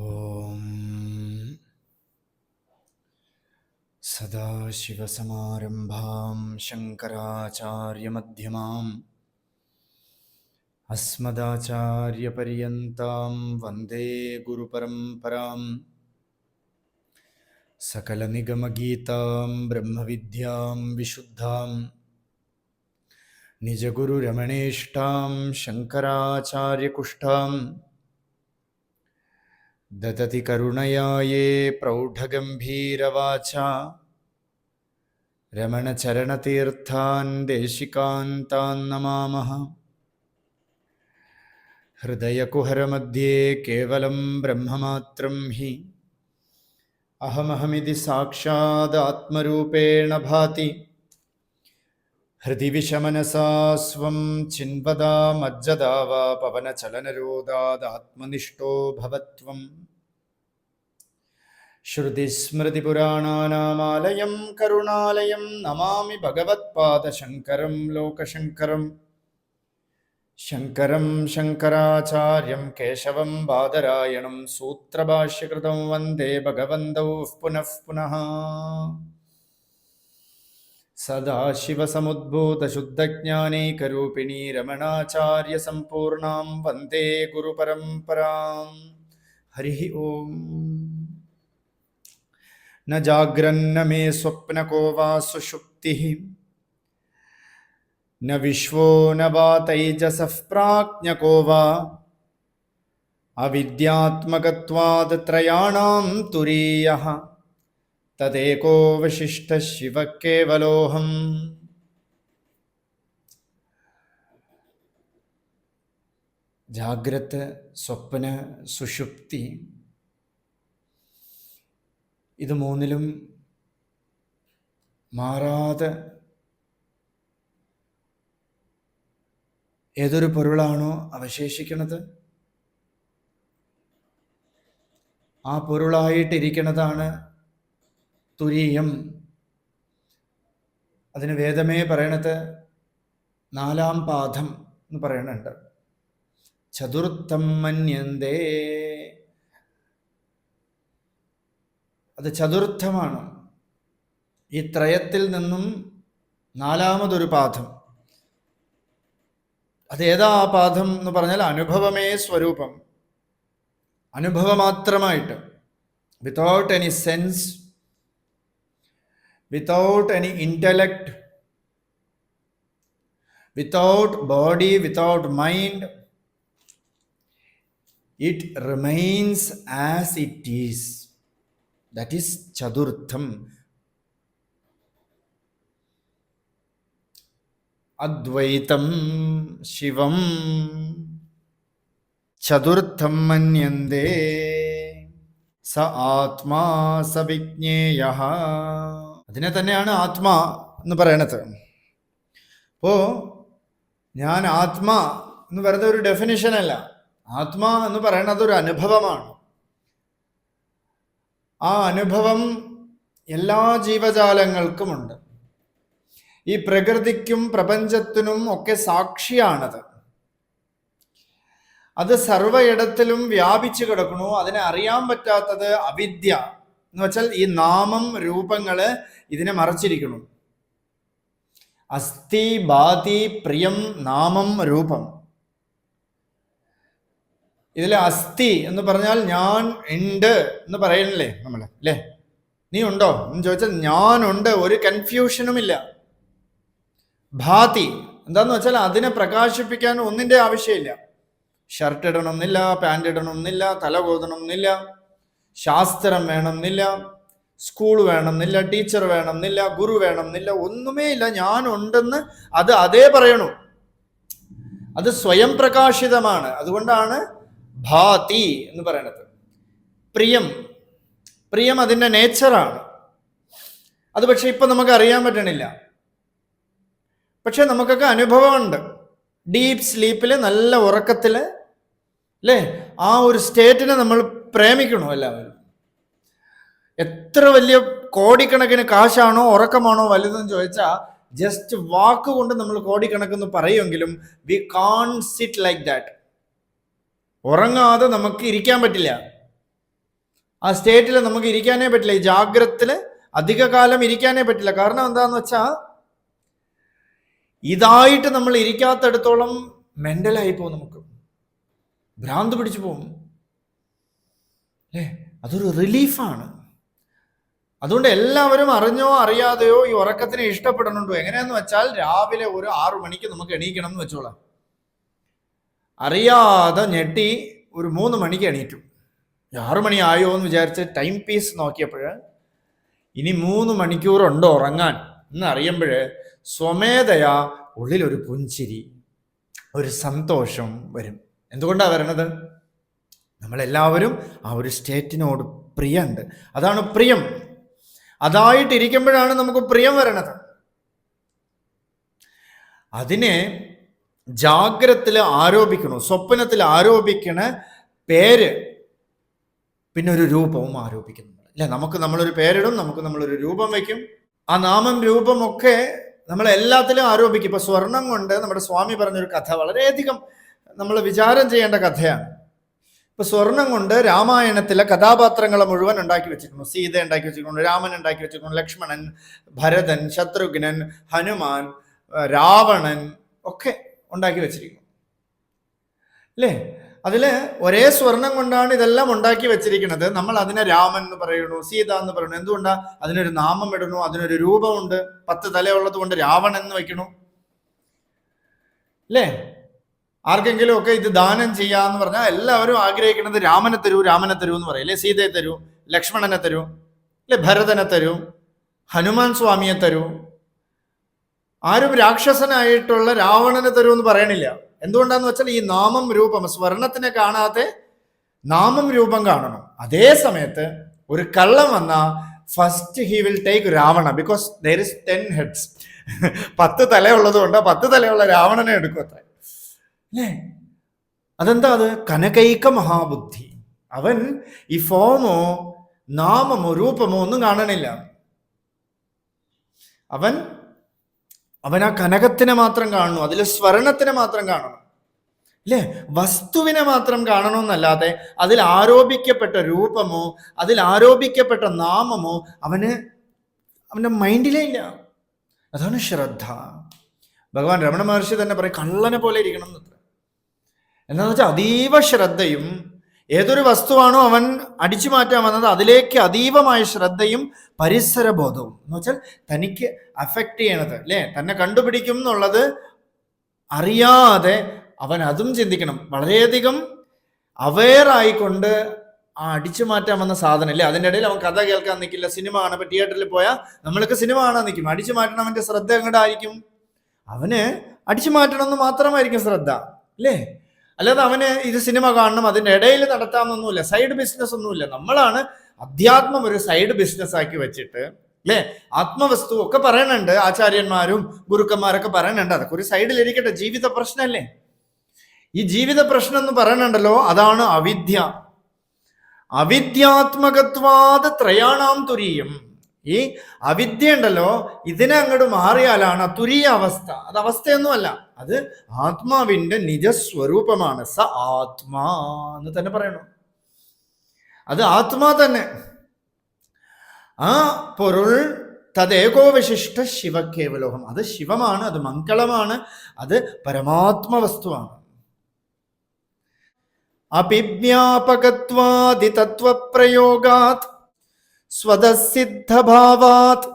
ഓം സദാശിവസമാരംഭാം ശങ്കരാചാര്യമധ്യമാം അസ്മദാചാര്യപര്യന്താം വന്ദേ ഗുരുപരമ്പരാം. സകലനിഗമഗീതാം ബ്രഹ്മവിദ്യാം വിശുദ്ധാം നിജഗുരുരമണേഷ്ടാം ശങ്കരാചാര്യകുഷ്ഠാം ദദതി കരുണയായേ പ്രൗഢഗംഭീരവാച രമണചരണതീർത്ഥാൻ ദേശികാന്താൻ നമാമഃ. ഹൃദയകുഹരമധ്യേ കേവലം ബ്രഹ്മമാത്രം ഹി അഹമഹമിതി സാക്ഷാത് ആത്മരൂപേണ ഭാതി. ഹൃദി വിഷമനസാ സ്വം ചിൻവദാമജ്ജദാ വാ പവനചലനരോധാദാത്മനിഷ്ഠോ ഭവത്വം. ശ്രുതിസ്മൃതിപുരാണാനാമാലയം കരുണാലയം നമാമി ഭഗവത്പാദശങ്കരം ലോകശങ്കരം. ശങ്കരം ശങ്കരാചാര്യം കേശവം ബാദരായണം സൂത്രഭാഷ്യകൃതം വന്ദേ ഭഗവന്തൗ പുനഃ പുനഃ. സദാശിവസമുദ്ഭൂതശുദ്ധജ്ഞാനൈകരൂപിണീ രമണാചാര്യസമ്പൂർണാം വന്ദേ ഗുരുപരമ്പരാം. ഹരി ഓം. ന ജാഗ്രന്ന മേ സ്വപ്നകോ വാ സുഷുപ്തിഃ ന വിശ്വോ ന വാ തൈജസഃ പ്രാജ്ഞകോ വാ അവിദ്യാത്മകത്വാദ് ത്രയാണാം തുരീയഃ തദേകോ വശിഷ്ഠഃ ശിവഃ കേവലോഹം. ജാഗ്രത്, സ്വപ്ന, സുഷുപ്തി, ഇത് മൂന്നിലും മാറാതെ ഏതൊരു പൊരുളാണോ അവശേഷിക്കുന്നത് ആ പൊരുളായിട്ടിരിക്കുന്നതാണ് തുരീയം. അതിന് വേദമേ പറയണത് നാലാം പാദം എന്ന് പറയണുണ്ട്. ചതുർത്ഥം മന്യന്തേ, അത് ചതുർത്ഥമാണ്. ഈ ത്രയത്തിൽ നിന്നും നാലാമതൊരു പാദം. അതേതാ ആ പാദം എന്ന് പറഞ്ഞാൽ അനുഭവമേ സ്വരൂപം. അനുഭവമാത്രമായിട്ട്, without any sense, without any intellect, without body, without mind, it remains as it is. That is Chadurtham. Advaitam Shivam Chadurtham Manyande Sa Atma Savijñeyaha. അതിനെ തന്നെയാണ് ആത്മാ എന്ന് പറയണത്. അപ്പോൾ ഞാൻ ആത്മാ എന്ന് വെറുതെ ഒരു ഡെഫിനിഷൻ അല്ല. ആത്മാ എന്ന് പറയണത് ഒരു അനുഭവമാണ്. ആ അനുഭവം എല്ലാ ജീവജാലങ്ങൾക്കുമുണ്ട്. ഈ പ്രകൃതിക്കും പ്രപഞ്ചത്തിനും ഒക്കെ സാക്ഷിയാണത്. അത് സർവയിടത്തിലും വ്യാപിച്ചു കിടക്കണു. അതിനെ അറിയാൻ പറ്റാത്തത് അവിദ്യ എന്ന് വെച്ചാൽ ഈ നാമം രൂപങ്ങള് ഇതിനെ മറച്ചിരിക്കണം. അസ്ഥി ബാതി പ്രിയം നാമം രൂപം. ഇതിൽ അസ്ഥി എന്ന് പറഞ്ഞാൽ ഞാൻ ഉണ്ട് എന്ന് പറയണില്ലേ നമ്മൾ, അല്ലേ? നീ ഉണ്ടോ എന്ന് ചോദിച്ചാൽ ഞാനുണ്ട്, ഒരു കൺഫ്യൂഷനുമില്ല. ഭാതി എന്താന്ന് വെച്ചാൽ അതിനെ പ്രകാശിപ്പിക്കാൻ ഒന്നിന്റെ ആവശ്യമില്ല. ഷർട്ട് ഇടണമെന്നില്ല, പാൻറ് ഇടണമെന്നില്ല, തല കോതണമെന്നില്ല, ശാസ്ത്രം വേണമെന്നില്ല, സ്കൂൾ വേണമെന്നില്ല, ടീച്ചർ വേണമെന്നില്ല, ഗുരു വേണമെന്നില്ല, ഒന്നുമേ ഇല്ല. ഞാനുണ്ടെന്ന് അത് അതേ പറയണു. അത് സ്വയം പ്രകാശിതമാണ്. അതുകൊണ്ടാണ് ഭാതി എന്ന് പറയണത്. പ്രിയം, പ്രിയം അതിൻ്റെ നേച്ചറാണ്. അത് പക്ഷെ ഇപ്പൊ നമുക്ക് അറിയാൻ പറ്റണില്ല. പക്ഷെ നമുക്കൊക്കെ അനുഭവമുണ്ട്. ഡീപ്പ് സ്ലീപ്പില്, നല്ല ഉറക്കത്തില്, അല്ലേ? ആ ഒരു സ്റ്റേറ്റിനെ നമ്മൾ പ്രേമിക്കണോ എല്ലാവരും? എത്ര വലിയ കോടിക്കണക്കിന് കാശാണോ ഉറക്കമാണോ വലുതെന്ന് ചോദിച്ചാൽ ജസ്റ്റ് വാക്ക് കൊണ്ട് നമ്മൾ കോടിക്കണക്കെന്ന് പറയുമെങ്കിലും we can't sit like that. ഉറങ്ങാതെ നമുക്ക് ഇരിക്കാൻ പറ്റില്ല. ആ സ്റ്റേറ്റിൽ നമുക്ക് ഇരിക്കാനേ പറ്റില്ല. ഈ ജാഗ്രതത്തില് അധിക കാലം ഇരിക്കാനേ പറ്റില്ല. കാരണം എന്താന്ന് വെച്ചാ ഇതായിട്ട് നമ്മൾ ഇരിക്കാത്തടത്തോളം മെന്റലായി പോകും, നമുക്ക് ഭ്രാന്ത് പിടിച്ചു പോകും അല്ലേ. അതൊരു റിലീഫാണ്. അതുകൊണ്ട് എല്ലാവരും അറിഞ്ഞോ അറിയാതെയോ ഈ ഉറക്കത്തിനെ ഇഷ്ടപ്പെടുന്നുണ്ടോ? എങ്ങനെയാന്ന് വെച്ചാൽ രാവിലെ ഒരു 6 മണിക്ക് നമുക്ക് എണീക്കണം എന്ന് വെച്ചോളാം. അറിയാതെ ഞെട്ടി ഒരു 3 മണിക്ക് എണീറ്റു. 6 മണി ആയോ എന്ന് വിചാരിച്ച് ടൈം പീസ് നോക്കിയപ്പോൾ ഇനി 3 മണിക്കൂറുണ്ടോ ഉറങ്ങാൻ എന്ന് അറിയുമ്പോൾ സ്വമേധയാ ഉള്ളിലൊരു പുഞ്ചിരി, ഒരു സന്തോഷം വരും. എന്തുകൊണ്ടാണ് വരണത്? നമ്മളെല്ലാവരും ആ ഒരു സ്റ്റേറ്റിനോട് പ്രിയമുണ്ട്. അതാണ് പ്രിയം. അതായിട്ടിരിക്കുമ്പോഴാണ് നമുക്ക് പ്രിയം വരണത്. അതിനെ ജാഗ്രതത്തിൽ ആരോപിക്കണു, സ്വപ്നത്തിൽ ആരോപിക്കണ പേര്, പിന്നെ ഒരു രൂപവും ആരോപിക്കുന്നു അല്ലെ. നമുക്ക് നമ്മളൊരു പേരിടും, നമുക്ക് നമ്മളൊരു രൂപം വയ്ക്കും. ആ നാമം രൂപമൊക്കെ നമ്മളെല്ലാത്തിലും ആരോപിക്കും. ഇപ്പൊ സ്വർണം കൊണ്ട് നമ്മുടെ സ്വാമി പറഞ്ഞൊരു കഥ വളരെയധികം നമ്മൾ വിചാരം ചെയ്യേണ്ട കഥയാണ്. ഇപ്പൊ സ്വർണം കൊണ്ട് രാമായണത്തിലെ കഥാപാത്രങ്ങളെ മുഴുവൻ ഉണ്ടാക്കി വെച്ചിട്ടുണ്ട്. സീത ഉണ്ടാക്കി വെച്ചിട്ടുണ്ട്, രാമൻ ഉണ്ടാക്കി വെച്ചിട്ടുണ്ട്, ലക്ഷ്മണൻ, ഭരതൻ, ശത്രുഘ്നൻ, ഹനുമാൻ, രാവണൻ ഒക്കെ ഉണ്ടാക്കി വെച്ചിരിക്കുന്നു അല്ലേ. അതില് ഒരേ സ്വർണം കൊണ്ടാണ് ഇതെല്ലാം ഉണ്ടാക്കി വെച്ചിരിക്കുന്നത്. നമ്മൾ അതിനെ രാമൻ എന്ന് പറയുന്നു, സീത എന്ന് പറയുന്നു. എന്തുകൊണ്ടാ? അതിനൊരു നാമം ഇടുന്നു, അതിനൊരു രൂപമുണ്ട്. 10 തലയുള്ളത് കൊണ്ട് രാവണൻ എന്ന് വെക്കണു അല്ലേ. ആർക്കെങ്കിലും ഒക്കെ ഇത് ദാനം ചെയ്യാന്ന് പറഞ്ഞാൽ എല്ലാവരും ആഗ്രഹിക്കുന്നത് രാമനെ തരൂ, രാമനെ തരൂ എന്ന് പറയും അല്ലെ. സീതയെ തരൂ, ലക്ഷ്മണനെ തരൂ അല്ലെ, ഭരതനെ തരൂ, ഹനുമാൻ സ്വാമിയെ തരൂ. ആരും രാക്ഷസനായിട്ടുള്ള രാവണനെ തരൂ എന്ന് പറയണില്ല. എന്തുകൊണ്ടാന്ന് വെച്ചാൽ ഈ നാമം രൂപം, സ്വർണത്തിനെ കാണാതെ നാമം രൂപം കാണണം. അതേ സമയത്ത് ഒരു കള്ളം വന്ന first he will take Ravana, because there is 10 heads. 10 തലയുള്ളത് കൊണ്ട് 10 തലയുള്ള രാവണനെ എടുക്കും അത്ര അല്ലേ. അതെന്താ? അത് കനകൈക മഹാബുദ്ധി. അവൻ ഈ ഫോമോ നാമമോ രൂപമോ ഒന്നും കാണണില്ല. അവൻ ആ കനകത്തിനെ മാത്രം കാണുന്നു, അതിൽ സ്വർണത്തിനെ മാത്രം കാണണം അല്ലേ. വസ്തുവിനെ മാത്രം കാണണമെന്നല്ലാതെ അതിൽ ആരോപിക്കപ്പെട്ട രൂപമോ അതിൽ ആരോപിക്കപ്പെട്ട നാമമോ അവന്റെ മൈൻഡിലേ ഇല്ല. അതാണ് ശ്രദ്ധ. ഭഗവാൻ രമണ മഹർഷി തന്നെ പറയും, കള്ളനെ പോലെ ഇരിക്കണം എന്ന്. എന്താണെന്ന് വെച്ചാൽ അതീവ ശ്രദ്ധയും, ഏതൊരു വസ്തുവാണോ അവൻ അടിച്ചു മാറ്റാൻ വന്നത് അതിലേക്ക് അതീവമായ ശ്രദ്ധയും പരിസരബോധവും. എന്ന് വെച്ചാൽ തനിക്ക് അഫക്റ്റ് ചെയ്യണത് അല്ലേ, തന്നെ കണ്ടുപിടിക്കും എന്നുള്ളത് അറിയാതെ അവൻ അതും ചിന്തിക്കണം. വളരെയധികം അവെയർ ആയിക്കൊണ്ട് ആ അടിച്ചു മാറ്റാൻ വന്ന സാധനം അല്ലേ. അതിൻ്റെ ഇടയിൽ അവൻ കഥ കേൾക്കാൻ നിൽക്കില്ല. സിനിമ കാണാൻ തിയേറ്ററിൽ പോയാൽ നമ്മൾക്ക് സിനിമ കാണാൻ നിൽക്കും. അടിച്ചു മാറ്റണം, അവൻ്റെ ശ്രദ്ധ എങ്ങോട്ടായിരിക്കും? അവന് അടിച്ചു മാറ്റണം എന്ന് മാത്രമായിരിക്കും ശ്രദ്ധ അല്ലേ. അല്ലാതെ അവന് ഇത് സിനിമ കാണണം, അതിൻ്റെ ഇടയിൽ നടത്താമെന്നൊന്നുമില്ല, സൈഡ് ബിസിനസ് ഒന്നുമില്ല. നമ്മളാണ് അധ്യാത്മം ഒരു സൈഡ് ബിസിനസ് ആക്കി വെച്ചിട്ട് അല്ലേ. ആത്മവസ്തു ഒക്കെ പറയണുണ്ട്, ആചാര്യന്മാരും ഗുരുക്കന്മാരൊക്കെ പറയണുണ്ട്. അതൊക്കെ ഒരു സൈഡിലിരിക്കട്ടെ, ജീവിത പ്രശ്നമല്ലേ. ഈ ജീവിത പ്രശ്നം എന്ന് പറയണുണ്ടല്ലോ, അതാണ് അവിദ്യ. അവിദ്യാത്മകത്വാത് ത്രയാണാം തുരീയം. ഈ അവിദ്യ ഉണ്ടല്ലോ, ഇതിനെ അങ്ങോട്ട് മാറിയാലാണ് തുരീയ അവസ്ഥ. അത് അവസ്ഥയൊന്നുമല്ല, അത് ആത്മാവിന്റെ നിജസ്വരൂപമാണ്. സ ആത്മാ എന്ന് തന്നെ പറയണം. അത് ആത്മാ തന്നെ. ആ പൊരുൾ തദ്ദേകോവിശിഷ്ട ശിവകേവലോഹം. അത് ശിവമാണ്, അത് മംഗളമാണ്, അത് പരമാത്മവസ്തുവാണ്. അപിവ്യാപകത്വാദി തത്വപ്രയോഗാത് സ്വതസിദ്ധഭാവാത്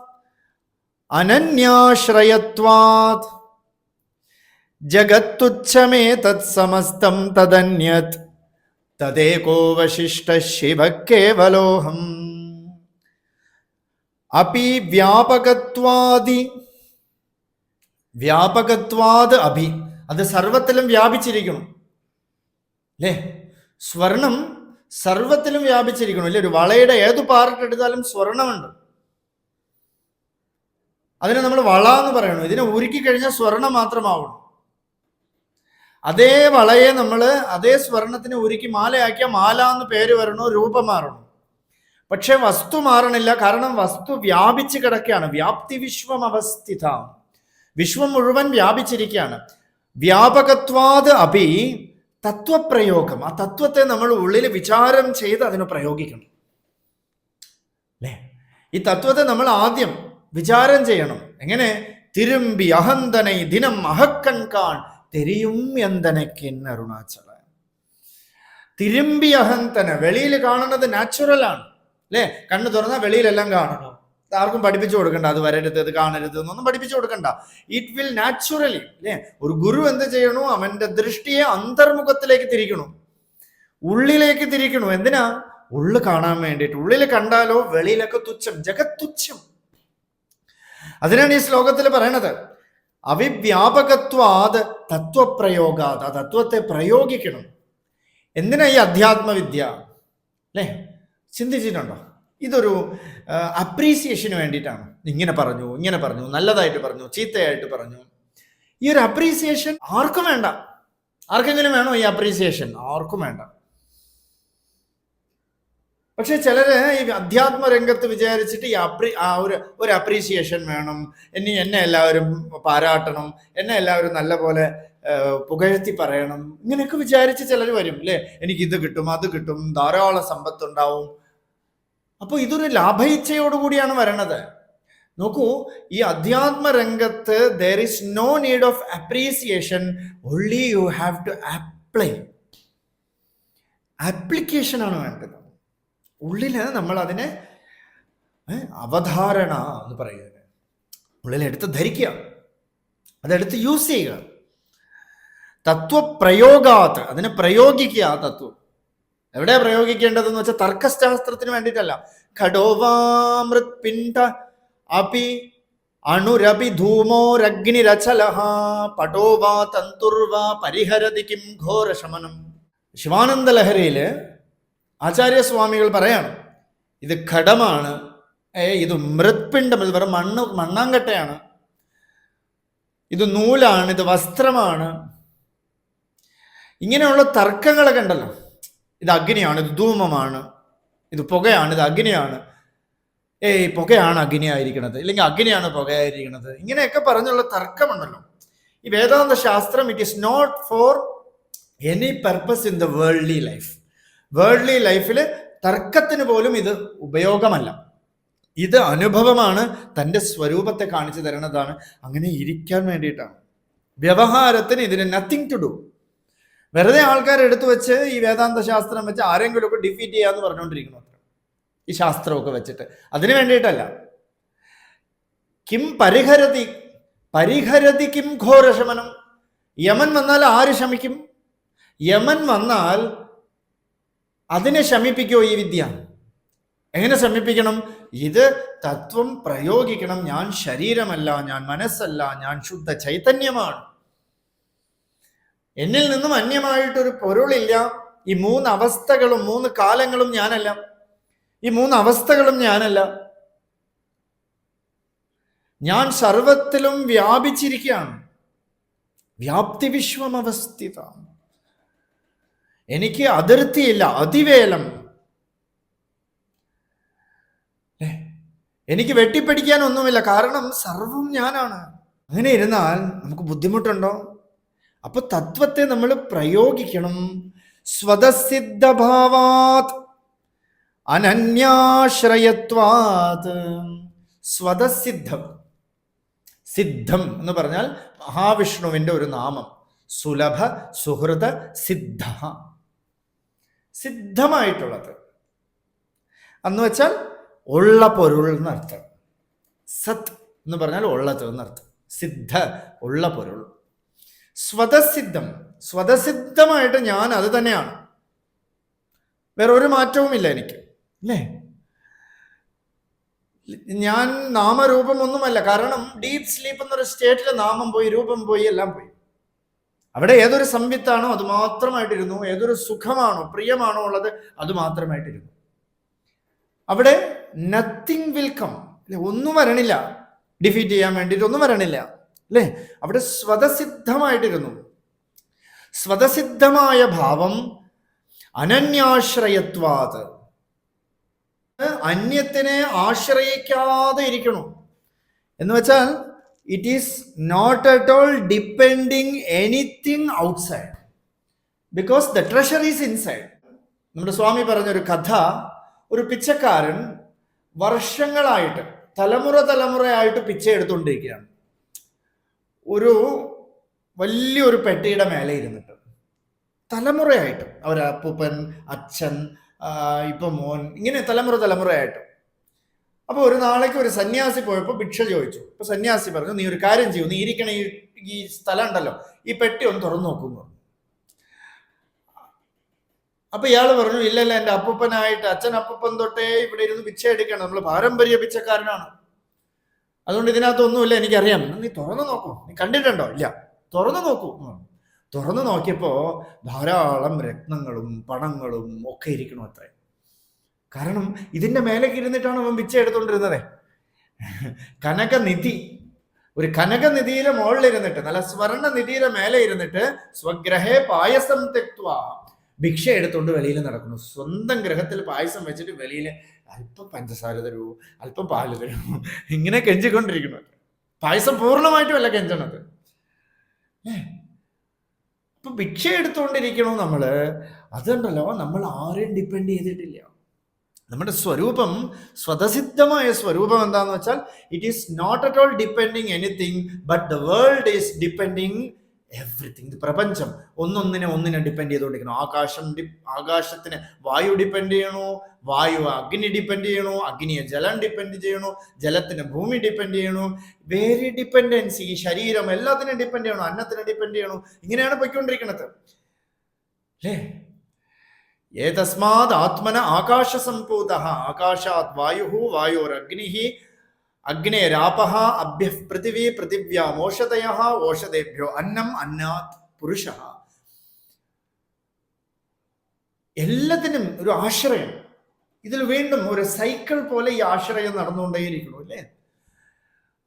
അനന്യാശ്രയത്വാത് ജഗത്തുച്ഛമേതത് സമസ്തം തദന്യത് തദ്ദേകോവശിഷ്ട ശിവകേവലോഹം. അപി വ്യാപകത്വാദി, വ്യാപകത്വാത് അഭി, അത് സർവത്തിലും വ്യാപിച്ചിരിക്കണം അല്ലേ. സ്വർണം സർവത്തിലും വ്യാപിച്ചിരിക്കണം അല്ലേ. ഒരു വളയുടെ ഏത് പാർട്ട് എടുത്താലും സ്വർണമുണ്ട്. അതിനെ നമ്മൾ വള എന്ന് പറയണം. ഇതിനെ ഉരുക്കി കഴിഞ്ഞാൽ സ്വർണം മാത്രമാവണം. അതേ വളയെ നമ്മൾ അതേ സ്വർണത്തിനെ ഉരുക്കി മാലയാക്കിയ മാല എന്ന് പേര് വരണോ, രൂപം മാറണം. പക്ഷെ വസ്തു മാറണില്ല. കാരണം വസ്തു വ്യാപിച്ച് കിടക്കുകയാണ്. വ്യാപ്തി വിശ്വം അവസ്ഥിത, വിശ്വം മുഴുവൻ വ്യാപിച്ചിരിക്കുകയാണ്. വ്യാപകത്വാത് അഭി തത്വപ്രയോഗം. ആ തത്വത്തെ നമ്മൾ ഉള്ളിൽ വിചാരം ചെയ്ത് അതിനെ പ്രയോഗിക്കണം. അല്ലേ? ഈ തത്വത്തെ നമ്മൾ ആദ്യം വിചാരം ചെയ്യണം. എങ്ങനെ? തിരുമ്പി അഹന്തനെ ദിനം അഹക്കൺ കാൺ തെരിയും എന്തനക്ക് അരുണാചല. തിരുമ്പി അഹന്തനെ, വെളിയിൽ കാണുന്നത് നാച്ചുറലാണ് അല്ലേ? കണ്ണ് തുറന്നാൽ വെളിയിലെല്ലാം കാണണം. ആർക്കും പഠിപ്പിച്ചു കൊടുക്കണ്ട, അത് വരരുത്, അത് കാണരുത് എന്നൊന്നും പഠിപ്പിച്ചു കൊടുക്കണ്ട. ഇറ്റ് വിൽ നാച്ചുറലി അല്ലേ? ഒരു ഗുരു എന്ത് ചെയ്യണു? അവന്റെ ദൃഷ്ടിയെ അന്തർമുഖത്തിലേക്ക് തിരിക്കണു, ഉള്ളിലേക്ക് തിരിക്കണു. എന്തിനാ? ഉള്ളു കാണാൻ വേണ്ടിയിട്ട്. ഉള്ളിൽ കണ്ടാലോ വെളിയിലൊക്കെ തുച്ഛം, ജഗത് തുച്ഛം. അതിനാണ് ഈ ശ്ലോകത്തിൽ പറയണത്, അവിവ്യാപകത്വാത് തത്വപ്രയോഗാത്. ആ തത്വത്തെ പ്രയോഗിക്കണം. എന്തിനാ ഈ അധ്യാത്മവിദ്യ അല്ലേ? ചിന്തിച്ചിട്ടുണ്ടോ? ഇതൊരു അപ്രീസിയേഷന് വേണ്ടിയിട്ടാണ്. ഇങ്ങനെ പറഞ്ഞു, ഇങ്ങനെ പറഞ്ഞു, നല്ലതായിട്ട് പറഞ്ഞു, ചീത്തയായിട്ട് പറഞ്ഞു. ഈ ഒരു അപ്രീസിയേഷൻ ആർക്കും വേണ്ട. ആർക്കെങ്കിലും വേണോ ഈ അപ്രീസിയേഷൻ? ആർക്കും വേണ്ട. പക്ഷെ ചിലര് ഈ അധ്യാത്മ രംഗത്ത് വിചാരിച്ചിട്ട് ഈ ഒരു അപ്രീസിയേഷൻ വേണം, എന്നെ എല്ലാവരും പാരാട്ടണം, എന്നെ എല്ലാവരും നല്ല പോലെ പുകഴ്ത്തി പറയണം, ഇങ്ങനെയൊക്കെ വിചാരിച്ച് ചിലർ വരും അല്ലേ? എനിക്ക് ഇത് കിട്ടും, അത് കിട്ടും, ധാരാളം സമ്പത്തുണ്ടാവും. അപ്പോൾ ഇതൊരു ലാഭയിച്ഛയോടുകൂടിയാണ് വരണത്. നോക്കൂ, ഈ അധ്യാത്മ രംഗത്ത് there is no need of appreciation, only you have to apply. ആപ്ലിക്കേഷനാണ് വേണ്ടത്. ഉള്ളില് നമ്മൾ അതിനെ അവധാരണ എന്ന് പറയുന്നത്, ഉള്ളിലെടുത്ത് ധരിക്കുക, അതെടുത്ത് യൂസ് ചെയ്യുക. തത്വപ്രയോഗാത്, അതിനെ പ്രയോഗിക്കുക. ആ തത്വം എവിടെയാ പ്രയോഗിക്കേണ്ടതെന്ന് വെച്ചാൽ തർക്കശാസ്ത്രത്തിന് വേണ്ടിയിട്ടല്ല. ഖഡോവാമൃത് പിണ്ഡ അപി അണുരപി ധൂമോരഗ്നിരചലഃ പടോവാ തന്തുർവാ പരിഹരതി കിം ഘോരശമനം. ശിവാനന്ദ ലഹരിയില് ആചാര്യസ്വാമികൾ പറയാണ്, ഇത് ഘടമാണ്, ഇത് മൃത്പിണ്ഡം, ഇത് വെറും മണ്ണാങ്കട്ടയാണ്, ഇത് നൂലാണ്, ഇത് വസ്ത്രമാണ്. ഇങ്ങനെയുള്ള തർക്കങ്ങളൊക്കെ ഉണ്ടല്ലോ. ഇത് അഗ്നിയാണ്, ഇത് ധൂമമാണ്, ഇത് പുകയാണ്, ഇത് അഗ്നിയാണ്, പുകയാണ് അഗ്നിയായിരിക്കണത്, ഇല്ലെങ്കിൽ അഗ്നിയാണ് പുകയായിരിക്കണത്, ഇങ്ങനെയൊക്കെ പറഞ്ഞുള്ള തർക്കമുണ്ടല്ലോ. ഈ വേദാന്ത ശാസ്ത്രം it is not for any purpose in the worldly life. Worldly ലൈഫിൽ തർക്കത്തിന് പോലും ഇത് ഉപയോഗമല്ല. ഇത് അനുഭവമാണ്, തൻ്റെ സ്വരൂപത്തെ കാണിച്ചു തരുന്നതാണ്. അങ്ങനെ ഇരിക്കാൻ വേണ്ടിയിട്ടാണ്. വ്യവഹാരത്തിന് ഇതിന് നത്തിങ് ടു ഡു. വെറുതെ ആൾക്കാർ എടുത്തു വെച്ച് ഈ വേദാന്ത ശാസ്ത്രം വെച്ച് ആരെങ്കിലുമൊക്കെ ഡിഫീറ്റ് ചെയ്യാന്ന് പറഞ്ഞുകൊണ്ടിരിക്കുന്നു ഈ ശാസ്ത്രമൊക്കെ വെച്ചിട്ട്. അതിനു വേണ്ടിയിട്ടല്ല. കിം പരിഹരതി, പരിഹരതി കിം ഘോരശമനം. യമൻ വന്നാൽ ആര് ശമിക്കും? യമൻ വന്നാൽ അതിനെ ശമിപ്പിക്കോ ഈ വിദ്യ? എങ്ങനെ ശമിപ്പിക്കണം? ഇത് തത്വം പ്രയോഗിക്കണം. ഞാൻ ശരീരമല്ല, ഞാൻ മനസ്സല്ല, ഞാൻ ശുദ്ധ ചൈതന്യമാണ്, എന്നിൽ നിന്നും അന്യമായിട്ടൊരു പൊരുളില്ല. ഈ 3 അവസ്ഥകളും 3 കാലങ്ങളും ഞാനല്ല, ഈ 3 അവസ്ഥകളും ഞാനല്ല. ഞാൻ സർവത്തിലും വ്യാപിച്ചിരിക്കുകയാണ്. വ്യാപ്തി വിശ്വം അവസ്ഥിത. എനിക്ക് അതിർത്തിയില്ല, അതിവേലം. എനിക്ക് വെട്ടിപ്പിടിക്കാൻ ഒന്നുമില്ല, കാരണം സർവം ഞാനാണ്. അങ്ങനെ ഇരുന്നാൽ നമുക്ക് ബുദ്ധിമുട്ടുണ്ടോ? അപ്പൊ തത്വത്തെ നമ്മൾ പ്രയോഗിക്കണം. സ്വതസിദ്ധഭാവാത് അനന്യാശ്രയത്വാത്. സ്വതസിദ്ധം, സിദ്ധം എന്ന് പറഞ്ഞാൽ മഹാവിഷ്ണുവിന്റെ ഒരു നാമം. സുലഭ സുഹൃത സിദ്ധ, സിദ്ധമായിട്ടുള്ളത് എന്ന് വെച്ചാൽ ഉള്ള പൊരുൾ എന്നർത്ഥം. സത് എന്ന് പറഞ്ഞാൽ ഉള്ളത് എന്നർത്ഥം. സിദ്ധ, ഉള്ള പൊരുൾ. സ്വതസിദ്ധം, സ്വതസിദ്ധമായിട്ട് ഞാൻ അത് തന്നെയാണ്, വേറെ ഒരു മാറ്റവുമില്ല എനിക്ക് അല്ലേ? ഞാൻ നാമരൂപം ഒന്നുമല്ല. കാരണം ഡീപ് സ്ലീപ്പ് എന്നൊരു സ്റ്റേറ്റിൽ നാമം പോയി, രൂപം പോയി, എല്ലാം പോയി. അവിടെ ഏതൊരു സംവിത്താണോ അത് മാത്രമായിട്ടിരുന്നു, ഏതൊരു സുഖമാണോ പ്രിയമാണോ ഉള്ളത് അത് മാത്രമായിട്ടിരുന്നു. അവിടെ നത്തിങ് വിൽ കം, ഒന്നും വരണില്ല, ഡിഫീറ്റ് ചെയ്യാൻ വേണ്ടിയിട്ട് ഒന്നും വരണില്ല അല്ലേ? അവിടെ സ്വതസിദ്ധമായിട്ടിരുന്നു. സ്വതസിദ്ധമായ ഭാവം അനന്യാശ്രയത്വാത്, അന്യത്തിനെ ആശ്രയിക്കാതെ ഇരിക്കണം എന്ന് വെച്ചാൽ it is not at all depending anything outside, because the treasure is inside. നമ്മുടെ സ്വാമി പറഞ്ഞൊരു കഥ, ഒരു പിച്ചക്കാരൻ വർഷങ്ങളായിട്ട് തലമുറയായിട്ട് പിച്ചை എടുത്തുകൊണ്ടിരിക്കുകയാണ്. ഒരു വലിയൊരു പെട്ടിയുടെ മേലെ ഇരുന്നിട്ട് തലമുറയായിട്ട് അപ്പൂപ്പൻ, അച്ഛൻ, ഇപ്പൊ മോൻ, ഇങ്ങനെ തലമുറയായിട്ട്. അപ്പൊ ഒരു നാളേക്ക് ഒരു സന്യാസി പോയപ്പോൾ ഭിക്ഷ ചോദിച്ചു. അപ്പൊ സന്യാസി പറഞ്ഞു, നീ ഒരു കാര്യം ചെയ്യൂ, നീ ഇരിക്കണ ഈ സ്ഥലം ഉണ്ടല്ലോ, ഈ പെട്ടി ഒന്ന് തുറന്നു നോക്കുന്നു. അപ്പൊ ഇയാള് പറഞ്ഞു, ഇല്ലല്ല, എൻ്റെ അപ്പൂപ്പനായിട്ട് അപ്പൂപ്പൻ തൊട്ടേ ഇവിടെ ഇരുന്ന് ഭിക്ഷ എടുക്കണം, നമ്മൾ പാരമ്പര്യ ഭിക്ഷക്കാരനാണ്, അതുകൊണ്ട് ഇതിനകത്തൊന്നുമില്ല, എനിക്കറിയാം. നീ തുറന്നു നോക്കൂ, നീ കണ്ടിട്ടുണ്ടോ? ഇല്ല, തുറന്നു നോക്കൂ. തുറന്നു നോക്കിയപ്പോ ധാരാളം രത്നങ്ങളും പണങ്ങളും ഒക്കെ ഇരിക്കണം അത്ര. കാരണം ഇതിന്റെ മേലേക്ക് ഇരുന്നിട്ടാണ് അവൻ ഭിക്ഷ എടുത്തോണ്ടിരുന്നത്. കനകനിധി, ഒരു കനകനിധിയിലെ മുകളിലിരുന്നിട്ട്, നല്ല സ്വർണ്ണ നിധിയിലെ മേലെ ഇരുന്നിട്ട് സ്വഗ്രഹേ പായസം തെക്വ ഭിക്ഷ എടുത്തോണ്ട് വെളിയിൽ നടക്കുന്നു. സ്വന്തം ഗ്രഹത്തിൽ പായസം വെച്ചിട്ട് വെളിയിൽ അല്പം പഞ്ചസാര തരൂ, അല്പം പാല് തരൂ, ഇങ്ങനെ കെഞ്ചിക്കൊണ്ടിരിക്കുന്നു. പായസം പൂർണ്ണമായിട്ടും അല്ല കെഞ്ചണത്. ഇപ്പൊ ഭിക്ഷ എടുത്തുകൊണ്ടിരിക്കണോ നമ്മള്? അതുണ്ടല്ലോ, നമ്മൾ ആരെയും ഡിപ്പെൻഡ് ചെയ്തിട്ടില്ല. നമ്മുടെ സ്വരൂപം, സ്വതസിദ്ധമായ സ്വരൂപം എന്താന്ന് വെച്ചാൽ, it is not at all depending anything, but the world is depending everything. പ്രപഞ്ചം ഒന്നിനെ ഡിപ്പെൻഡ് ചെയ്തുകൊണ്ടിരിക്കണം. ആകാശത്തിന് വായു ഡിപ്പെൻഡ് ചെയ്യണു, വായു അഗ്നി ഡിപ്പെൻഡ് ചെയ്യണു, അഗ്നിയെ ജലം ഡിപ്പെൻഡ് ചെയ്യണു, ജലത്തിന് ഭൂമി ഡിപ്പെൻഡ് ചെയ്യണു. Very dependency. ഈ ശരീരം എല്ലാത്തിനും ഡിപ്പെൻഡ് ചെയ്യണു, അന്നത്തിന് ഡിപ്പെൻഡ് ചെയ്യണു. ഇങ്ങനെയാണ് പോയിക്കൊണ്ടിരിക്കുന്നത് അല്ലേ? ഏതസ്മാത് ആത്മന ആകാശസംഭൂത, ആകാശാത് വായു, വായോരഗ്നിഃ, അഗ്നേരാപഃ, അഭ്യഃ പൃഥിവീ, പൃഥിവ്യാം ഓഷധയഃ, ഓഷധേഭ്യോ അന്നം, അന്നാത് പുരുഷഃ. എല്ലാത്തിനും ഒരു ആശ്രയം. ഇതിൽ വീണ്ടും ഒരു സൈക്കിൾ പോലെ ഈ ആശ്രയം നടന്നുകൊണ്ടേയിരിക്കണം അല്ലേ?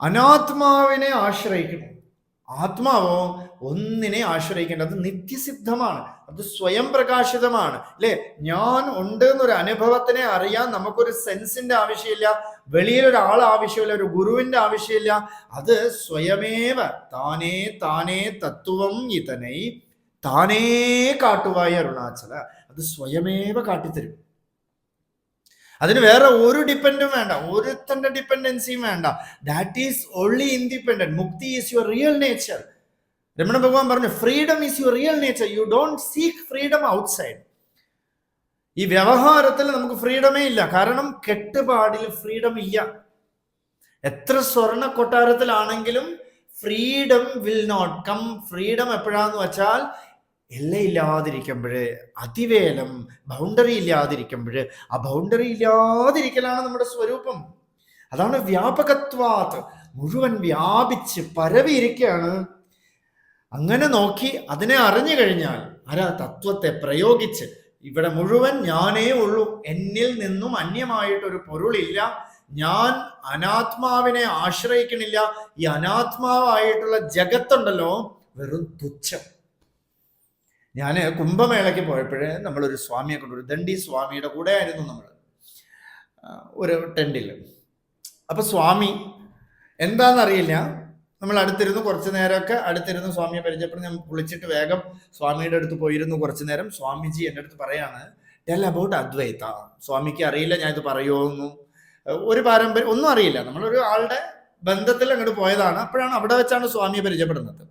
അനാത്മാവിനെ ആശ്രയിക്കണം. ആത്മാവോ ഒന്നിനെ ആശ്രയിക്കേണ്ടത്. അത് നിത്യസിദ്ധമാണ്, അത് സ്വയം പ്രകാശിതമാണ് അല്ലേ? ഞാൻ ഉണ്ട് എന്നൊരു അനുഭവത്തിനെ അറിയാൻ നമുക്കൊരു സെൻസിന്റെ ആവശ്യമില്ല, വെളിയിലൊരാൾ ആവശ്യമില്ല, ഒരു ഗുരുവിന്റെ ആവശ്യമില്ല. അത് സ്വയമേവ താനേ തത്വം ഇതനൈ താനേ കാട്ടുവായ അരുണാചല. അത് സ്വയമേവ കാട്ടിത്തരും. അതിന് വേറെ ഒരു ഡിപ്പെൻഡും വേണ്ട, ഒരുത്തന്റെ ഡിപ്പെൻഡൻസിയും വേണ്ട. That is only independent. മുക്തി is your real nature. Ramana Bhagavan പറഞ്ഞു, freedom is your real nature. You don't seek freedom outside. ഈ വ്യവഹാരത്തിൽ നമുക്ക് ഫ്രീഡമേ ഇല്ല. കാരണം കെട്ടുപാടിൽ ഫ്രീഡം ഇല്ല. എത്ര സ്വർണ്ണ കൊട്ടാരത്തിലാണെങ്കിലും freedom will not come. Freedom എപ്പോഴാന്ന് വെച്ചാൽ എല്ലയില്ലാതിരിക്കുമ്പോഴ്, അതിവേലം ബൗണ്ടറി ഇല്ലാതിരിക്കുമ്പോഴ്. ആ ബൗണ്ടറി ഇല്ലാതിരിക്കലാണ് നമ്മുടെ സ്വരൂപം. അതാണ് വ്യാപകത്വാത്. മുഴുവൻ വ്യാപിച്ച് പരവിയിരിക്കുകയാണ്. അങ്ങനെ നോക്കി അതിനെ അറിഞ്ഞു കഴിഞ്ഞാൽ, തത്വത്തെ പ്രയോഗിച്ച്, ഇവിടെ മുഴുവൻ ഞാനേ ഉള്ളൂ, എന്നിൽ നിന്നും അന്യമായിട്ടൊരു പൊരുളില്ല, ഞാൻ അനാത്മാവിനെ ആശ്രയിക്കണില്ല, ഈ അനാത്മാവായിട്ടുള്ള ജഗത്തുണ്ടല്ലോ വെറും തുച്ഛം. ഞാൻ കുംഭമേളയ്ക്ക് പോയപ്പോഴേ നമ്മളൊരു സ്വാമിയെ കൊണ്ടു, ഒരു ദണ്ഡി സ്വാമിയുടെ കൂടെ ആയിരുന്നു നമ്മൾ ഒരു ടെൻറ്റിൽ. അപ്പൊ സ്വാമി എന്താണെന്നറിയില്ല, നമ്മൾ അടുത്തിരുന്നു കുറച്ചു നേരമൊക്കെ അടുത്തിരുന്ന് സ്വാമിയെ പരിചയപ്പെടുന്ന. ഞാൻ കുളിച്ചിട്ട് വേഗം സ്വാമിയുടെ അടുത്ത് പോയിരുന്നു. കുറച്ചു നേരം സ്വാമിജി എൻ്റെ അടുത്ത് പറയാണ്, ടെൽ അബൌട്ട് അദ്വൈത. സ്വാമിക്ക് അറിയില്ല ഞാൻ ഇത് പറയുമോന്നും, ഒരു പാരമ്പര്യം ഒന്നും അറിയില്ല. നമ്മളൊരു ആളുടെ ബന്ധത്തിൽ അങ്ങോട്ട് പോയതാണ്. അപ്പോഴാണ് അവിടെ വെച്ചാണ് സ്വാമിയെ പരിചയപ്പെടുന്നത്.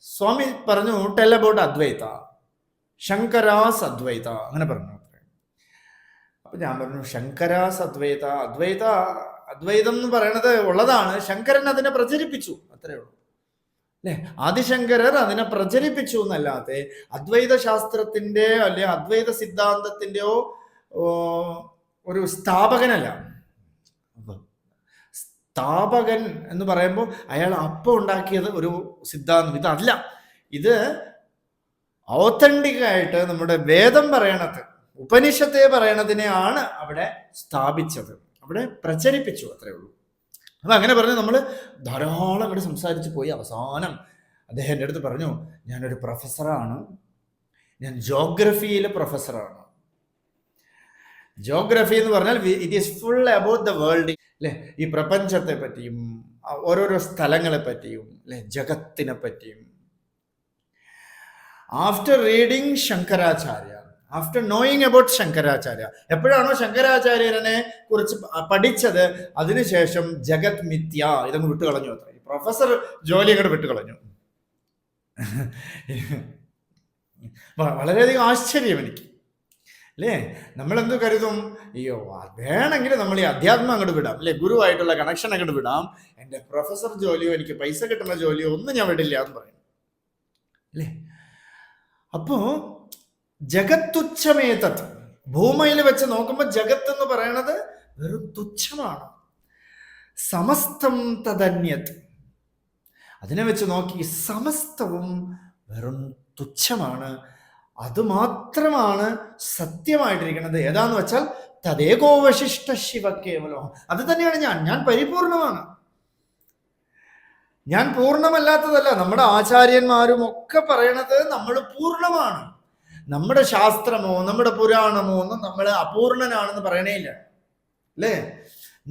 സ്വാമി പറഞ്ഞു, ടെൽ അബൌട്ട് അദ്വൈത, ശങ്കരാസ് അദ്വൈത, അങ്ങനെ പറഞ്ഞു. അപ്പൊ ഞാൻ പറഞ്ഞു, ശങ്കരാസ് അദ്വൈത, അദ്വൈതം എന്ന് പറയണത് ഉള്ളതാണ്, ശങ്കരൻ അതിനെ പ്രചരിപ്പിച്ചു, അത്രേ ഉള്ളൂ അല്ലെ? ആദിശങ്കരർ അതിനെ പ്രചരിപ്പിച്ചു എന്നല്ലാതെ അദ്വൈത ശാസ്ത്രത്തിന്റെ അല്ലെ അദ്വൈത സിദ്ധാന്തത്തിന്റെയോ ഒരു സ്ഥാപകനല്ല. സ്ഥാപകൻ എന്ന് പറയുമ്പോൾ അയാൾ അപ്പം ഉണ്ടാക്കിയത് ഒരു സിദ്ധാന്തം ഇതല്ല. ഇത് ഓത്തന്റിക് നമ്മുടെ വേദം പറയണത്, ഉപനിഷത്തെ പറയണതിനെയാണ് അവിടെ സ്ഥാപിച്ചത്, അവിടെ പ്രചരിപ്പിച്ചു, അത്രേ ഉള്ളൂ. അത് അങ്ങനെ പറഞ്ഞ് നമ്മൾ ധാരാളം അങ്ങോട്ട് സംസാരിച്ച് പോയി. അവസാനം അദ്ദേഹം എൻ്റെ അടുത്ത് പറഞ്ഞു, ഞാനൊരു പ്രൊഫസറാണ്, ഞാൻ ജോഗ്രഫിയിലെ പ്രൊഫസറാണ്. ജോഗ്രഫി എന്ന് പറഞ്ഞാൽ it is full about the world അല്ലെ? ഈ പ്രപഞ്ചത്തെ പറ്റിയും ഓരോരോ സ്ഥലങ്ങളെ പറ്റിയും അല്ലെ, ജഗത്തിനെ പറ്റിയും. After reading Shankaracharya, after knowing about Shankaracharya, എപ്പോഴാണോ ശങ്കരാചാര്യനെ കുറിച്ച് പഠിച്ചത്, അതിനുശേഷം ജഗത് മിഥ്യ ഇതങ്ങ് വിട്ടുകളഞ്ഞു. അത്ര പ്രൊഫസർ ജോലി അങ്ങോട്ട് വിട്ടുകളഞ്ഞു. വളരെയധികം ആശ്ചര്യം എനിക്ക്, അല്ലേ? നമ്മളെന്ത് കരുതും, അയ്യോ വേണമെങ്കിൽ നമ്മൾ ഈ അധ്യാത്മം അങ്ങോട്ട് വിടാം, അല്ലെ, ഗുരുവായിട്ടുള്ള കണക്ഷൻ അങ്ങോട്ട് വിടാം, എൻ്റെ പ്രൊഫസർ ജോലിയോ എനിക്ക് പൈസ കിട്ടുന്ന ജോലിയോ ഒന്നും ഞാൻ വിടില്ല എന്ന് പറയും, അല്ലേ? അപ്പോ ജഗത് തുച്ഛമേതത്, ഭൂമിയിൽ വെച്ച് നോക്കുമ്പോൾ ജഗത്ത് എന്ന് പറയണത് വെറും തുച്ഛമാണ്. സമസ്തം തദന്യത്, അതിനെ വെച്ച് നോക്കി സമസ്തവും വെറും തുച്ഛമാണ്. അതുമാത്രമാണ് സത്യമായിട്ടിരിക്കുന്നത്. ഏതാന്ന് വെച്ചാൽ തദേകോവശിഷ്ട ശിവ കേവലോ, അത് തന്നെയാണ് ഞാൻ പരിപൂർണമാണ്. ഞാൻ പൂർണ്ണമല്ലാത്തതല്ല. നമ്മുടെ ആചാര്യന്മാരും ഒക്കെ പറയണത് നമ്മൾ പൂർണ്ണമാണ്. നമ്മുടെ ശാസ്ത്രമോ നമ്മുടെ പുരാണമോ ഒന്നും നമ്മൾ അപൂർണനാണെന്ന് പറയണേ ഇല്ല, അല്ലേ?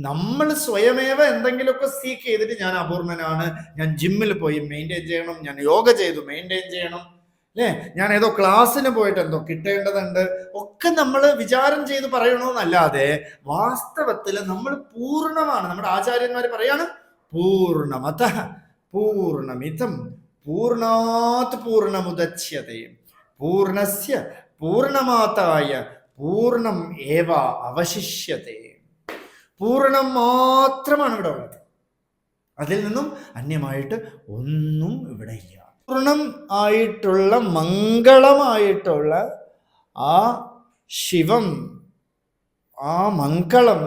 നമ്മൾ സ്വയമേവ എന്തെങ്കിലുമൊക്കെ സീക്ക് ചെയ്തിട്ട് ഞാൻ അപൂർണനാണ്, ഞാൻ ജിമ്മിൽ പോയി മെയിൻറ്റെയിൻ ചെയ്യണം, ഞാൻ യോഗ ചെയ്തു മെയിൻറ്റെയിൻ ചെയ്യണം, അല്ലേ, ഞാൻ ഏതോ ക്ലാസ്സിന് പോയിട്ട് എന്തോ കിട്ടേണ്ടതുണ്ട് ഒക്കെ നമ്മൾ വിചാരം ചെയ്ത് പറയണമെന്നല്ലാതെ വാസ്തവത്തിൽ നമ്മൾ പൂർണ്ണമാണ്. നമ്മുടെ ആചാര്യന്മാർ പറയാണ് പൂർണ്ണമത പൂർണ്ണമിതം പൂർണ്ണാത് പൂർണ്ണമുദച്യതേ പൂർണ്ണസ്യ പൂർണ്ണമാതായ പൂർണ്ണം ഏവ അവശിഷ്യത്തെ. പൂർണ്ണം മാത്രമാണ് ഇവിടെ ഉള്ളത്, അതിൽ നിന്നും അന്യമായിട്ട് ഒന്നും ഇവിടെ ഇല്ല. പൂർണ്ണം ആയിട്ടുള്ള മംഗളമായിട്ടുള്ള ആ ശിവം, ആ മംഗളം,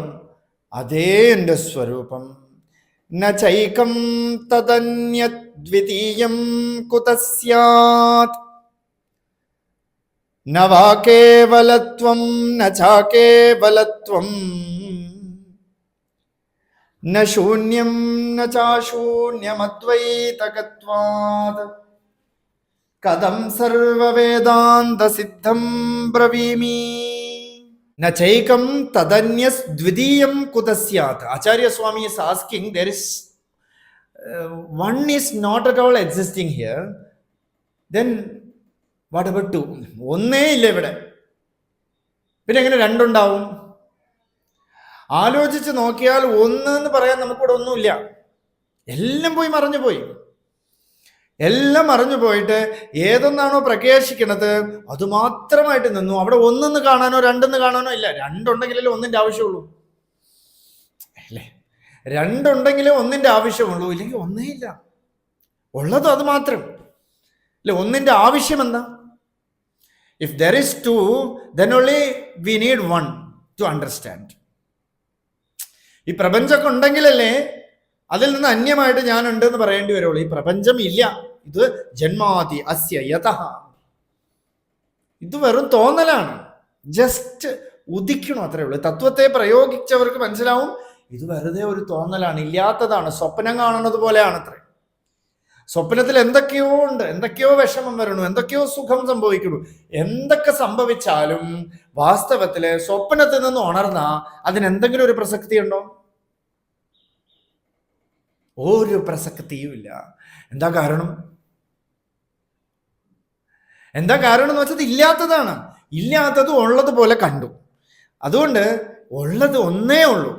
അതേ എൻ്റെ സ്വരൂപം. ന ചൈകം തദന്യദ്വിതീയം കുതസ്യാത് ന വാ കേവലത്വം ന ചാ കേവലത്വം ന ശൂന്യം ന ചാശൂന്യമദ്വൈതകത്വാത് കഥം സർവവേദാന്ത സിദ്ധം ബ്രവീമി. ന ചൈകം തദന്യസ് ദ്വിതീയം കുതസ്യാത്. Acharya Swami is asking, there is one is not at all existing here, then what about two? ഒന്നേ ഇല്ല ഇവിടെ, പിന്നെ എങ്ങനെ രണ്ടുണ്ടാവും? ആലോചിച്ച് നോക്കിയാൽ ഒന്ന് എന്ന് പറയാൻ നമുക്കിവിടെ ഒന്നുമില്ല. എല്ലാം പോയി മറഞ്ഞു പോയി. എല്ലാം മറഞ്ഞു പോയിട്ട് ഏതൊന്നാണോ പ്രകാശിക്കണത് അതുമാത്രമായിട്ട് നിന്നു. അവിടെ ഒന്നെന്ന് കാണാനോ രണ്ടെന്ന് കാണാനോ ഇല്ല. രണ്ടുണ്ടെങ്കിലേ ഒന്നിന്റെ ആവശ്യമുള്ളൂ, അല്ലേ? രണ്ടുണ്ടെങ്കിലേ ഒന്നിന്റെ ആവശ്യമുള്ളൂ, ഇല്ലെങ്കിൽ ഒന്നേ ഇല്ല. ഉള്ളത് അത് മാത്രം, അല്ലെ? ഒന്നിന്റെ ആവശ്യം എന്താ? If there is two, then only we need one to understand. ഈ പ്രപഞ്ചമൊക്കെ ഉണ്ടെങ്കിലല്ലേ അതിൽ നിന്ന് അന്യമായിട്ട് ഞാൻ ഉണ്ട് എന്ന് പറയേണ്ടി വരുള്ളൂ. ഈ പ്രപഞ്ചം ഇല്ല, ഇത് ജന്മാതി അസ്യ യതഃ, ഇത് വെറും തോന്നലാണ്, ജസ്റ്റ് ഉദിക്കണം, അത്രേ ഉള്ളൂ. തത്വത്തെ പ്രയോഗിച്ചവർക്ക് മനസ്സിലാവും ഇത് വെറുതെ ഒരു തോന്നലാണ്, ഇല്ലാത്തതാണ്, സ്വപ്നം കാണുന്നത് പോലെയാണ് അത്രേ. സ്വപ്നത്തിൽ എന്തൊക്കെയോ ഉണ്ട്, എന്തൊക്കെയോ വിഷമം വരണു, എന്തൊക്കെയോ സുഖം സംഭവിക്കുന്നു. എന്തൊക്കെ സംഭവിച്ചാലും വാസ്തവത്തില് സ്വപ്നത്തിൽ നിന്ന് ഉണർന്നാ അതിനെന്തെങ്കിലും ഒരു പ്രസക്തി ഉണ്ടോ? ഒരു പ്രസക്തിയും ഇല്ല. എന്താ കാരണം? എന്താ കാരണം എന്ന് വെച്ചാൽ ഇല്ലാത്തതാണ്. ഇല്ലാത്തത് ഉള്ളതുപോലെ കണ്ടു. അതുകൊണ്ട് ഉള്ളത് ഒന്നേ ഉള്ളൂ.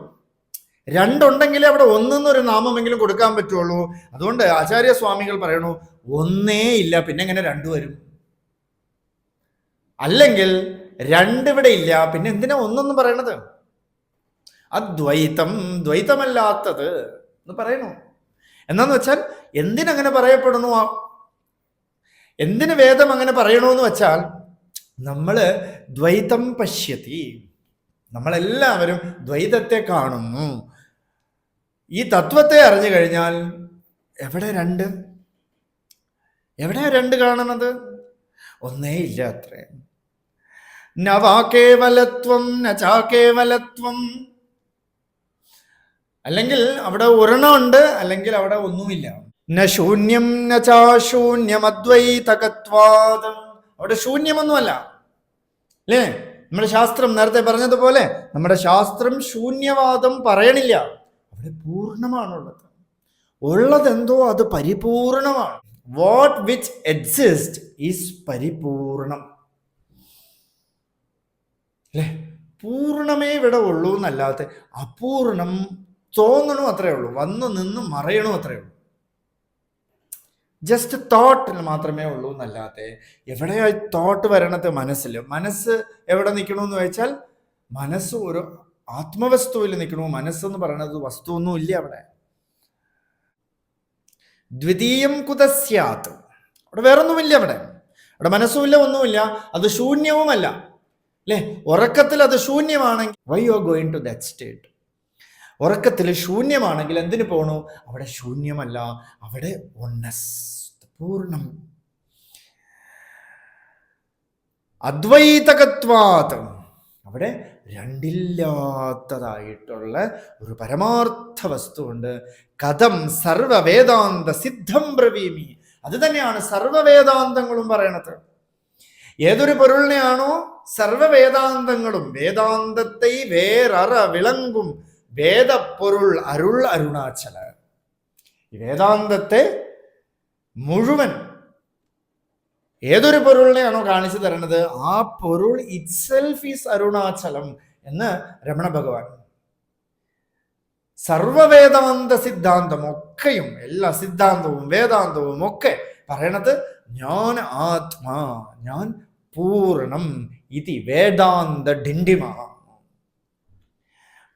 രണ്ടുണ്ടെങ്കിലേ അവിടെ ഒന്നെന്നൊരു നാമമെങ്കിലും കൊടുക്കാൻ പറ്റുള്ളൂ. അതുകൊണ്ട് ആചാര്യസ്വാമികൾ പറയണു ഒന്നേ ഇല്ല, പിന്നെ എങ്ങനെ രണ്ടു വരും? അല്ലെങ്കിൽ രണ്ടിവിടെ ഇല്ല, പിന്നെ എന്തിനാ ഒന്നെന്ന് പറയണത്? അദ്വൈതം, ദ്വൈതമല്ലാത്തത് എന്ന് പറയണു. എന്നാന്ന് വെച്ചാൽ എന്തിനങ്ങനെ പറയപ്പെടുന്നു? എന്തിന് വേദം അങ്ങനെ പറയണമെന്ന് വെച്ചാൽ നമ്മള് ദ്വൈതം പശ്യതി, നമ്മളെല്ലാവരും ദ്വൈതത്തെ കാണുന്നു. ഈ തത്വത്തെ അറിഞ്ഞു കഴിഞ്ഞാൽ എവിടെ രണ്ട്? എവിടെയാ രണ്ട് കാണുന്നത്? ഒന്നേ ഇല്ല, അത്രേ. ന വാ കേവലത്വം ന ചാ കേവലത്വം. അല്ലെങ്കിൽ അവിടെ ഒരെണ്ണമുണ്ട്, അല്ലെങ്കിൽ അവിടെ ഒന്നുമില്ല. ന ശൂന്യം ന ചാ ശൂന്യം അദ്വൈതകത്വാത്. അവിടെ ശൂന്യമൊന്നുമല്ല, അല്ലേ? നമ്മുടെ ശാസ്ത്രം നേരത്തെ പറഞ്ഞതുപോലെ നമ്മുടെ ശാസ്ത്രം ശൂന്യവാദം പറയണില്ല. അവിടെ പൂർണ്ണമാണുള്ളത്. ഉള്ളതെന്തോ അത് പരിപൂർണമാണ്. വാട്ട് വിച്ച് എക്സിസ്റ്റ് ഈസ് പരിപൂർണം. അല്ലേ? പൂർണ്ണമേ ഇവിടെ ഉള്ളൂ എന്നല്ലാത്ത അപൂർണം തോന്നണു അത്രേ ഉള്ളൂ, വന്നു നിന്ന് മറയണു അത്രേ ഉള്ളൂ. ജസ്റ്റ് തോട്ടിൽ മാത്രമേ ഉള്ളൂ എന്നല്ലാത്ത എവിടെയായി തോട്ട് വരണത്? മനസ്സ് എവിടെ നിൽക്കണമെന്ന് വെച്ചാൽ മനസ്സ് ഒരു ആത്മവസ്തുവിൽ നിൽക്കണു. മനസ്സെന്ന് പറയണത് വസ്തുവൊന്നും ഇല്ല അവിടെ. ദ്വിതീയം കുതസ്യാത്, അവിടെ വേറൊന്നുമില്ല. അവിടെ മനസ്സുമില്ല, ഒന്നുമില്ല. അത് ശൂന്യവുമല്ല. അല്ലേ? ഉറക്കത്തിൽ അത് ശൂന്യമാണെങ്കിൽ why you are going to that state? ഉറക്കത്തിൽ ശൂന്യമാണെങ്കിൽ എന്തിനു പോണു? അവിടെ ശൂന്യമല്ല, അവിടെ ഒന്നസ്, പൂർണ്ണം. അദ്വൈതകത്വാത്, അവിടെ രണ്ടില്ലാത്തതായിട്ടുള്ള ഒരു പരമാർത്ഥ വസ്തുവുണ്ട്. കഥം സർവവേദാന്ത സിദ്ധം ബ്രവീമി, അത് തന്നെയാണ് സർവവേദാന്തങ്ങളും പറയണത്. ഏതൊരു പൊരുളിനെയാണോ സർവവേദാന്തങ്ങളും, വേദാന്തത്തെ വേററ വിളങ്ങും വേദപ്പൊരുൾ അരുൾ അരുണാചല, ഈ വേദാന്തത്തെ മുഴുവൻ ഏതൊരു പൊരുളിനെയാണോ കാണിച്ചു തരുന്നത്, ആ പൊരുൾ ഇറ്റ്സെൽഫ് ഈസ് അരുണാചലം എന്ന് രമണ ഭഗവാൻ. സർവവേദാന്ത സിദ്ധാന്തം ഒക്കെയും, എല്ലാ സിദ്ധാന്തവും വേദാന്തവും ഒക്കെ പറയണത് ഞാൻ ആത്മാ, ഞാൻ പൂർണ്ണം ഇതി വേദാന്ത ഡിണ്ടിമ.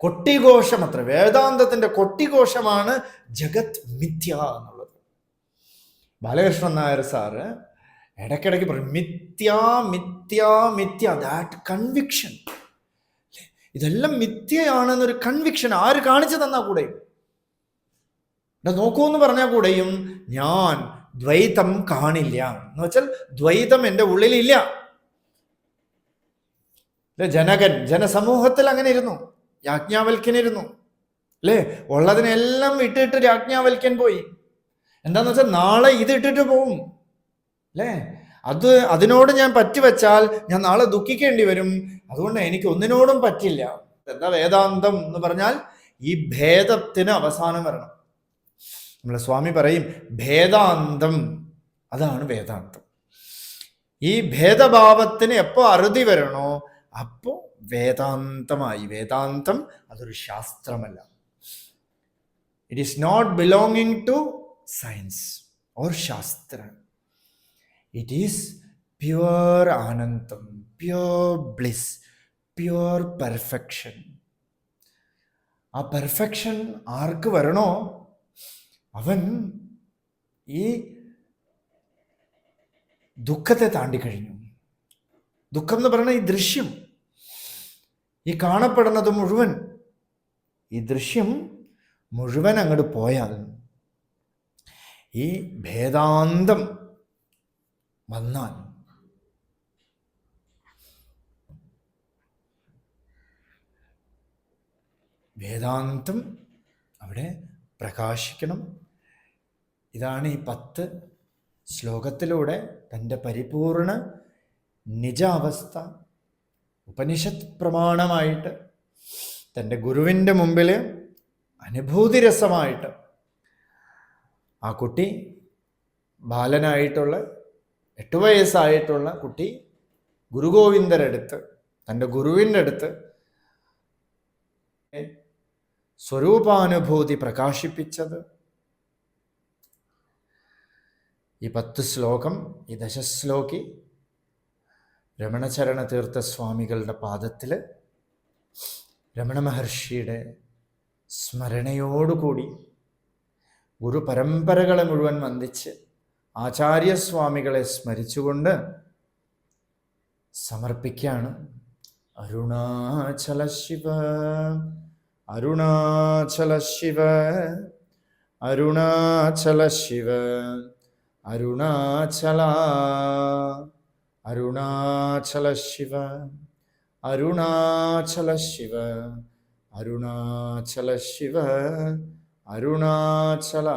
കൊട്ടിഘോഷം അത്ര, വേദാന്തത്തിന്റെ കൊട്ടിഘോഷമാണ് ജഗത് മിഥ്യ എന്നുള്ളത്. ബാലകൃഷ്ണൻ നായർ സാറ് ഇടയ്ക്കിടയ്ക്ക് പറയും മിഥ്യ മിഥ്യ മിഥ്യ, ദാറ്റ് കൺവിക്ഷൻ. ഇതെല്ലാം മിഥ്യയാണെന്നൊരു കൺവിക്ഷൻ ആര് കാണിച്ചു തന്നാ കൂടെയും, നോക്കൂന്ന് പറഞ്ഞാൽ കൂടെയും ഞാൻ ദ്വൈതം കാണില്ല എന്ന് വെച്ചാൽ ദ്വൈതം എൻ്റെ ഉള്ളിലില്ല. ജനകൻ ജനസമൂഹത്തിൽ അങ്ങനെ ഇരുന്നു, യാജ്ഞാവൽക്യനിരുന്നു, അല്ലേ? ഉള്ളതിനെല്ലാം ഇട്ടിട്ട് യാജ്ഞാവൽക്യൻ പോയി. എന്താന്ന് വെച്ചാൽ നാളെ ഇത് ഇട്ടിട്ട് പോവും, അല്ലേ? അതിനോട് ഞാൻ പറ്റിവെച്ചാൽ ഞാൻ നാളെ ദുഃഖിക്കേണ്ടി വരും. അതുകൊണ്ട് എനിക്ക് ഒന്നിനോടും പറ്റില്ല. എന്താ വേദാന്തം എന്ന് പറഞ്ഞാൽ ഈ ഭേദത്തിന് അവസാനം വരണം. നമ്മളെ സ്വാമി പറയും ഭേദാന്തം, അതാണ് വേദാന്തം. ഈ ഭേദഭാവത്തിന് എപ്പോ അറുതി വരണോ അപ്പോ വേദാന്തമായി. വേദാന്തം അതൊരു ശാസ്ത്രമല്ല. It is not belonging to science or shastra. It is pure anandam, pure bliss, pure perfection. ആ പെർഫെക്ഷൻ ആർക്ക് വരണോ അവൻ ഈ ദുഃഖത്തെ താണ്ടിക്കഴിഞ്ഞു. ദുഃഖം എന്ന് പറയുന്ന ഈ ദൃശ്യം, ഈ കാണപ്പെടുന്നത് മുഴുവൻ, ഈ ദൃശ്യം മുഴുവൻ അങ്ങോട്ട് പോയാൽ ഈ ഭേദാന്തം വന്നാൽ വേദാന്തം അവിടെ പ്രകാശിക്കണം. ഇതാണ് ഈ 10 ശ്ലോകത്തിലൂടെ തൻ്റെ പരിപൂർണ നിജാവസ്ഥ ഉപനിഷത്ത് പ്രമാണമായിട്ട് തൻ്റെ ഗുരുവിൻ്റെ മുമ്പിൽ അനുഭൂതിരസമായിട്ട് ആ കുട്ടി, ബാലനായിട്ടുള്ള 8 വയസ്സായിട്ടുള്ള കുട്ടി ഗുരുഗോവിന്ദരടുത്ത്, തൻ്റെ ഗുരുവിൻ്റെ അടുത്ത് സ്വരൂപാനുഭൂതി പ്രകാശിപ്പിച്ചത് ഈ 10 ശ്ലോകം, ഈ ദശശ്ലോകി രമണചരണ തീർത്ഥസ്വാമികളുടെ പാദത്തിൽ രമണ മഹർഷിയുടെ സ്മരണയോടുകൂടി ഗുരുപരമ്പരകളെ മുഴുവൻ വന്ദിച്ച് ആചാര്യസ്വാമികളെ സ്മരിച്ചുകൊണ്ട് സമർപ്പിക്കുകയാണ്. അരുണാചല ശിവ, അരുണാചല ശിവ, അരുണാചല ശിവ, അരുണാചല, അരുണാചല ശിവ, അരുണാചല ശിവ, അരുണാചല ശിവ, അരുണാചല.